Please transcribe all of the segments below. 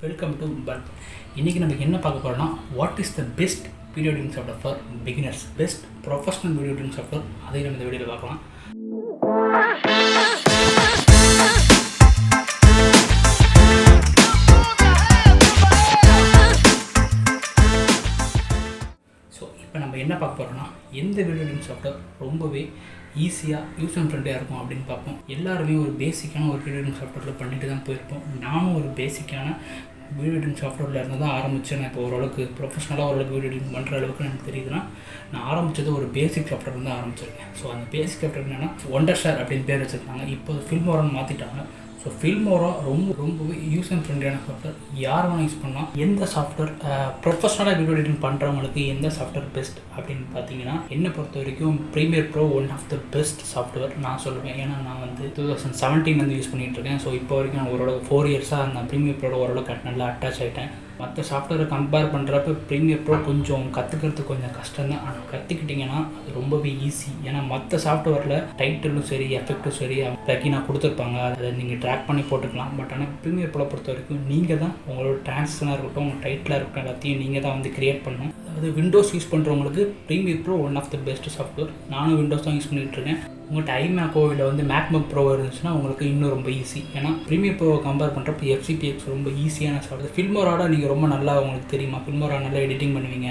Welcome to bulb. இன்றைக்கி நம்ம என்ன பார்க்க போகிறோம்னா, what is the best video editing software for beginners, best professional video editing software, அதை நம்ம இந்த வீடியோவில் பார்க்கலாம். ஸோ இப்போ நம்ம என்ன பார்க்க போகிறோம்னா, எந்த வீடியோ எடிட்டிங் சாஃப்ட்வேர் ரொம்பவே ஈஸியாக யூஸ் அண்ட் ஃப்ரெண்ட்லியாக இருக்கும் அப்படின்னு பார்ப்போம். எல்லாருமே ஒரு பேசிக்கான ஒரு வீடியோ எடிட்டிங் சாஃப்ட்வேரில் பண்ணிட்டு தான் போயிருப்போம். நானும் ஒரு பேசிக்கான வீடியோ எடிட்டிங் சாஃப்ட்வேரில் இருந்து தான் ஆரம்பித்தேன். நான் இப்போ ஓரளவுக்கு ப்ரொஃபஷனலாக ஓரளவுக்கு வீடியோ எடிட்டிங் பண்ணுற அளவுக்கு எனக்கு தெரியுதுன்னா, நான் ஆரம்பித்தது ஒரு பேசிக் சாஃப்ட்வேர் தான் ஆரம்பிச்சிருக்கேன். ஸோ அந்த பேசிக் சாஃப்ட்வேர் என்னென்னா Wondershare அப்படின்னு பேர் வச்சுருக்காங்க. இப்போ Filmoraன்னு மாற்றிட்டாங்க. ஸோ Filmora ரொம்பவே யூஸ் அண்ட் ஃப்ரெண்ட்லியான சாஃப்ட்வேர். யார் வேணால் யூஸ் பண்ணலாம். எந்த சாஃப்ட்வேர் ப்ரொஃபஷனலாக வீடியோ எடிட்டிங் பண்ணுறவங்களுக்கு எந்த சாஃப்ட்வேர் பெஸ்ட் அப்படின்னு பார்த்தீங்கன்னா, என்னை பொறுத்த வரைக்கும் Premiere Pro one of the best software நான் சொல்லுவேன். ஏன்னா நான் வந்து 2017 யூஸ் பண்ணிகிட்டு இருக்கேன். ஸோ இப்போ வரைக்கும் நான் ஓரளவு 4 இயர்ஸாக நான் Premiere Pro ஓரளவுக்கு நல்லா அட்டாச் ஆகிட்டேன். மற்ற சாஃப்ட்வேரை கம்பேர் பண்ணுறப்ப Premiere Pro கொஞ்சம் கற்றுக்கிறதுக்கு கொஞ்சம் கஷ்டம் தான். ஆனால் கற்றுக்கிட்டிங்கன்னா அது ரொம்பவே ஈஸி. ஏன்னா மற்ற சாஃப்ட்வேரில் டைட்டிலும் சரி, எஃபெக்ட்டும் சரி, ப்ளக்கினாக கொடுத்துருப்பாங்க. அதை நீங்கள் ட்ராக் பண்ணி போட்டுக்கலாம். பட் ஆனால் Premiere Pro பொறுத்த வரைக்கும் நீங்கள் தான் உங்களோட டிரான்ஸ்ஃபராக இருக்கட்டும், உங்கள் டைட்டிலாக இருக்கட்டும், எல்லாத்தையும் நீங்கள் தான் வந்து க்ரியேட் பண்ணணும். அதாவது விண்டோஸ் யூஸ் பண்ணுறவங்களுக்கு Premiere Pro one of the best software. நானும் விண்டோஸ் தான் யூஸ் பண்ணிகிட்ருக்கேன். உங்கள்கிட்ட ஐமேக்கோ இல்லை வந்து மேக்புக் ப்ரோ இருந்துச்சுன்னா உங்களுக்கு இன்னும் ரொம்ப ஈஸி. ஏன்னா Premiere Pro கம்பேர் பண்ணுறப்ப FCPX ரொம்ப ஈஸியான சாஃப்ட்வேர். Filmora நீங்கள் ரொம்ப நல்லா உங்களுக்கு தெரியுமா, Filmora நல்லா எடிட்டிங் பண்ணுவீங்க.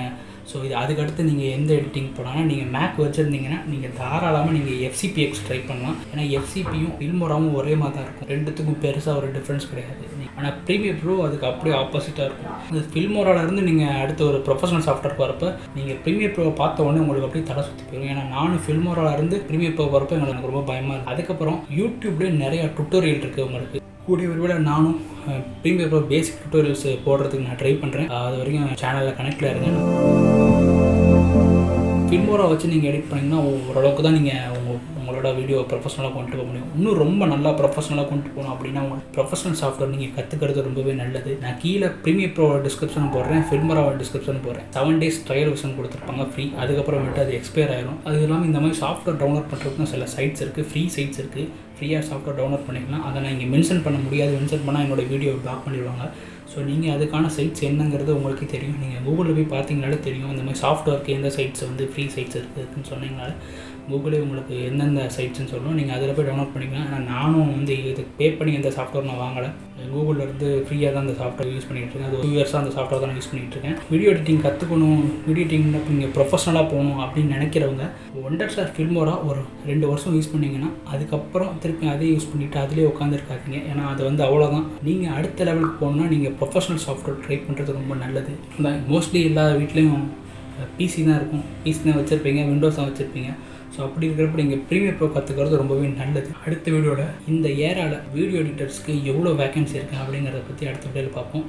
ஸோ இது அதுக்கடுத்து நீங்கள் எந்த எடிட்டிங் போனாலும் நீங்கள் மேக் வச்சுருந்தீங்கன்னா நீங்கள் தாராளமாக நீங்கள் FCPX ட்ரை பண்ணலாம். ஏன்னா FCPயும் Filmoraவும் ஒரே மாதிரி தான் இருக்கும். ரெண்டுத்துக்கும் பெருசாக ஒரு டிஃப்ரென்ஸ் கிடையாது. ஆனால் Premiere Pro அதுக்கு அப்படியே ஆப்போசிட்டாக இருக்கும். அது Filmoraலேருந்து நீங்கள் அடுத்த ஒரு ப்ரொஃபஷனல் சாஃப்ட்வேர் வரப்போ நீங்கள் Premiere Pro பார்த்த உடனே உங்களுக்கு அப்படியே தலை சுற்றி போயிடும். ஏன்னா நானும் Filmoraலேருந்து Premiere Pro வரப்போ எனக்கு ரொம்ப பயமாக இருக்குது. அதுக்கப்புறம் யூடியூப்லேயே நிறையா டுட்டோரியல் இருக்குது உங்களுக்கு. கூடிய ஒரு வேளை நானும் Premiere Pro பேசிக் டுட்டோரியல்ஸ் போடுறதுக்கு நான் ட்ரை பண்ணுறேன். அது வரைக்கும் சேனலில் கனெக்டில் இருந்தேன். Filmora வச்சு நீங்கள் எடிட் பண்ணிங்கன்னா ஓரளவுக்கு தான் நீங்கள் உங்களோட வீடியோ ப்ரொஃபஷனலாக கொண்டு போக முடியும். இன்னும் ரொம்ப நல்லா ப்ரொஃபஷனலாக கொண்டு போகணும் அப்படின்னா ப்ரொஃபஷனல் சாஃப்ட்வேர் நீங்கள் கற்றுக்கிறது ரொம்பவே நல்லது. நான் கீழே Premiere Pro டிஸ்கிரிப்ஷன் போடுறேன், Filmora டிஸ்கிரிப்ஷன் போடுறேன். 7 days ட்ரையல் வெர்ஷன் கொடுத்துருப்பாங்க ஃப்ரீ. அதுக்கப்புறமேட்டு அது எக்ஸ்பயர் ஆகிடும். அது இல்லாமல் இந்த மாதிரி சாஃப்ட்வேர் டவுன்லோட் பண்ணுறதுக்கு சில சைட்ஸ் இருக்குது, ஃப்ரீ சைட்ஸ் இருக்குது. ஃப்ரீயாக சாஃப்ட்வேர் டவுன்லோட் பண்ணிக்கலாம். அதை நான் இங்கே மென்ஷன் பண்ண முடியாது. மென்ஷன் பண்ணால் என்னோடய வீடியோ பிளாக் பண்ணிடுவாங்க. ஸோ நீங்கள் அதுக்கான சைட்ஸ் என்னங்கிறது உங்களுக்கு தெரியும். நீங்கள் கூகுளில் போய் பார்த்தீங்கனாலே தெரியும். இந்த மாதிரி சாஃப்ட்வேருக்கு எந்த சைட்ஸ் வந்து ஃப்ரீ சைட்ஸ் இருக்குதுன்னு சொன்னீங்கனால கூகுளே உங்களுக்கு எந்தெந்த சைட்ஸ்ன்னு சொல்லணும். நீங்கள் அதில் போய் டவுன்லோட் பண்ணிக்கலாம். ஆனால் நானும் வந்து இது பே பண்ணி எந்த சாஃப்ட்வேர் நான் வாங்கலை. கூகுளில் இருந்து ஃப்ரீயாக தான் அந்த சாஃப்ட்வேர் யூஸ் பண்ணிகிட்ருக்கேன். அது 2 இயர்ஸாக அந்த சாஃப்ட்வேர் தான் யூஸ் பண்ணிகிட்ருக்கேன். வீடியோ எடிட்டிங் கற்றுக்கணும், வீடியோ எடிட்டிங் நீங்கள் ப்ரொஃபஷனலாக போகணும் அப்படின்னு நினைக்கிறவங்க Wondershare Filmora ஒரு 2 வருஷம் யூஸ் பண்ணிங்கன்னா அதுக்கப்புறம் திருப்பி அதே யூஸ் பண்ணிவிட்டு அதிலே உட்காந்துருக்காதீங்க. ஏன்னா அது வந்து அவ்வளோதான். நீங்கள் அடுத்த லெவலுக்கு போகணுன்னா நீங்கள் ப்ரொஃபஷனல் சாஃப்ட்வேர் ட்ரை பண்ணுறது ரொம்ப நல்லது. மோஸ்ட்லி எல்லா வீட்லேயும் பிசி தான் இருக்கும். பிசி தான் வச்சுருப்பீங்க, விண்டோஸ் தான் வச்சுருப்பீங்க. ஸோ அப்படி இருக்கிறப்ப நீங்கள் Premiere Pro கற்றுக்கிறது ரொம்பவே நல்லது. அடுத்த வீடியோவில் இந்த ஏரால வீடியோ எடிட்டர்ஸ்க்கு எவ்வளோ வேகன்சி இருக்குது அப்படிங்கிறத பற்றி அடுத்த வீடியோவில் பார்ப்போம்.